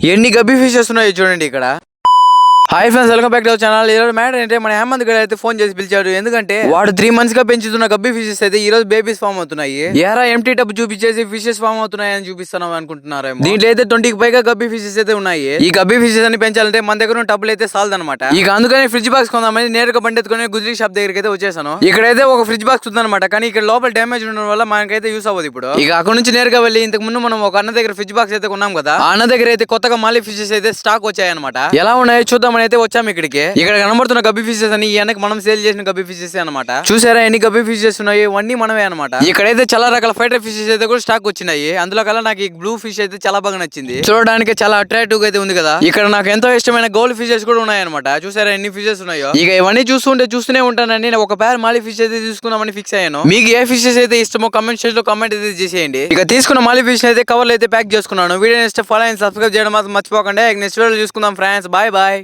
ఎన్ని గబ్బీ ఫిషెస్ ఉన్నాయో చూడండి ఇక్కడ. Hi friends, welcome back to our channel. ఈరోజు మ్యాటర్ అంటే మన హేమంత్ గడ్ అయితే ఫోన్ చేసి పిలిచాడు. ఎందుకంటే వాడు 3 months గా పెంచుతున్న గబ్బీ ఫిషెస్ అయితే ఈ రోజు బేబీస్ ఫామ్ అవుతున్నాయి. ఏరా ఎంటీ టబ్ చూపించేసి ఫిషెస్ ఫామ్ అవుతున్నాయి అని చూపిస్తున్నాం అనుకుంటున్నారేమో. దీంట్లో అయితే 20కి పైగా గబ్బీ ఫిషెస్ అయితే ఉన్నాయి. ఈ గబ్బీ ఫిషెస్ అని పెంచాలంటే మన దగ్గర ఉన్న టబ్బులు అయితే సాల్ద్ అనమాట. ఇక అందుకని ఫ్రిడ్జ్ బాక్స్ కొందామని నేరుగా బండి ఎత్తుకొని గుజరీ షాప్ దగ్గరికి అయితే వచ్చేసాను. ఇక్కడైతే ఒక ఫ్రిడ్జ్ బాక్స్ ఉందన్నమాట, కానీ ఇక్కడ లోపల డ్యామేజ్ ఉండడం వల్ల మనకైతే యూస్ అవ్వదు ఇప్పుడు. ఇక అక్కడ నుంచి నేరుగా వెళ్ళి ఇంతకు ముందు మనం ఒక అన్న దగ్గర ఫ్రిడ్జ్ బాక్స్ అయితే కొన్నాం కదా, ఆ అన్న దగ్గర అయితే కొత్తగా మాలి ఫిషెస్ అయితే స్టాక్ వచ్చాయన్నమాట. ఎలా ఉన్నాయో చూద్దామని అయితే వచ్చాము ఇక్కడికి. ఇక్కడ కనబడుతున్న గబ్బీ ఫిషెస్ అని ఈ వెనక మనం సేల్ చేసిన గబ్బీ ఫిషెస్ అనమాట. చూసారా ఎన్ని గబ్బీ ఫిషెస్ ఉన్నాయి, ఇవన్నీ మనమే అనమాట. ఇక్కడైతే చాలా రకాల ఫైటర్ ఫిషెస్ అయితే కూడా స్టాక్ వచ్చినాయి. అందులో కల్లా నాకు ఈ బ్లూ ఫిష్ అయితే చాలా బాగా నచ్చింది. చూడడానికి చాలా అట్రాక్టివ్ గా అయితే ఉంది కదా. ఇక్కడ నాకు ఎంతో ఇష్టమైన గోల్డ్ ఫిషెస్ కూడా ఉన్నాయన్నమాట. చూసారా ఎన్ని ఫిషెస్ ఉన్నాయో. ఇక ఇవన్నీ చూస్తూనే ఉంటానని నేను ఒక పేరు మాలి ఫిష్ అయితే తీసుకుందామని ఫిక్స్ అయ్యాను. మీకు ఏ ఫిషెస్ అయితే ఇష్టమో కమెంట్ సెక్షన్ లో కమెంట్ అయితే చేసేయండి. ఇక తీసుకున్న మాలి ఫిష్ అయితే కవర్లు అయితే ప్యాక్ చేసుకున్నాను. Video next follow and subscribe చేయడం మాత్రం మర్చిపోకండి. నెక్స్ట్ వీడియో చూసుకుందాం ఫ్రెండ్స్. Bye bye.